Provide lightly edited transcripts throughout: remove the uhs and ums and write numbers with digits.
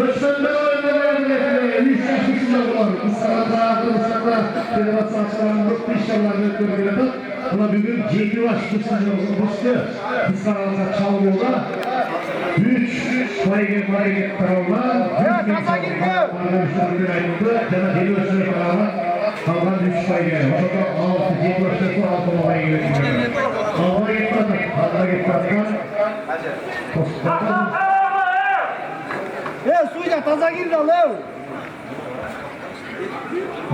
Özlemler oynayan üç yaşında var. Kıskanlarda federasyon açılarının yok işlemlerini görüyordu. Buna bugün Cengiz Başkısı'nın olmuştu. Kıskanlarda çalıyorlar. Üç hareket taraflar. Kaza girmiyor. Cana deli ölçüne beraber kalan 3 payı. Orada 6, 7 ölçüne 6 olmaya gerekiyor. Almaya gitmeden, almaya gitmeden. Suyla taza girdi alev.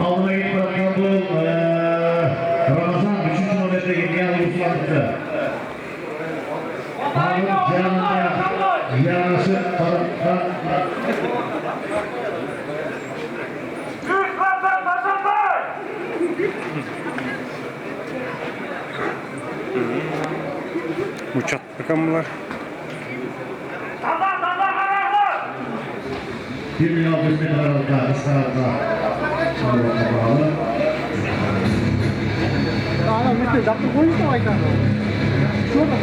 Almaya gitmeden kaldı. Ramazan 3. nöbette gidiyor. Uluslararası. Alın canına yanlışı taraftan. Uçak bakanlar. 1 milyon 100 bin liralıkta ısrarda çalıp bağlı. Ana mitte zaptı koymuş da aydan. Şurada da.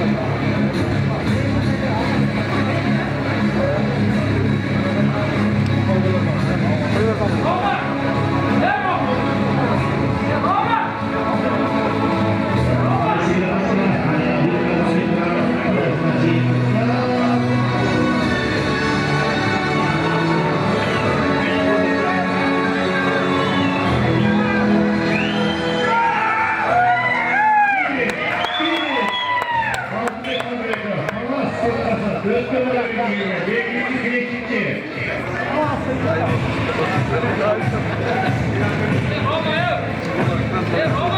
Roma!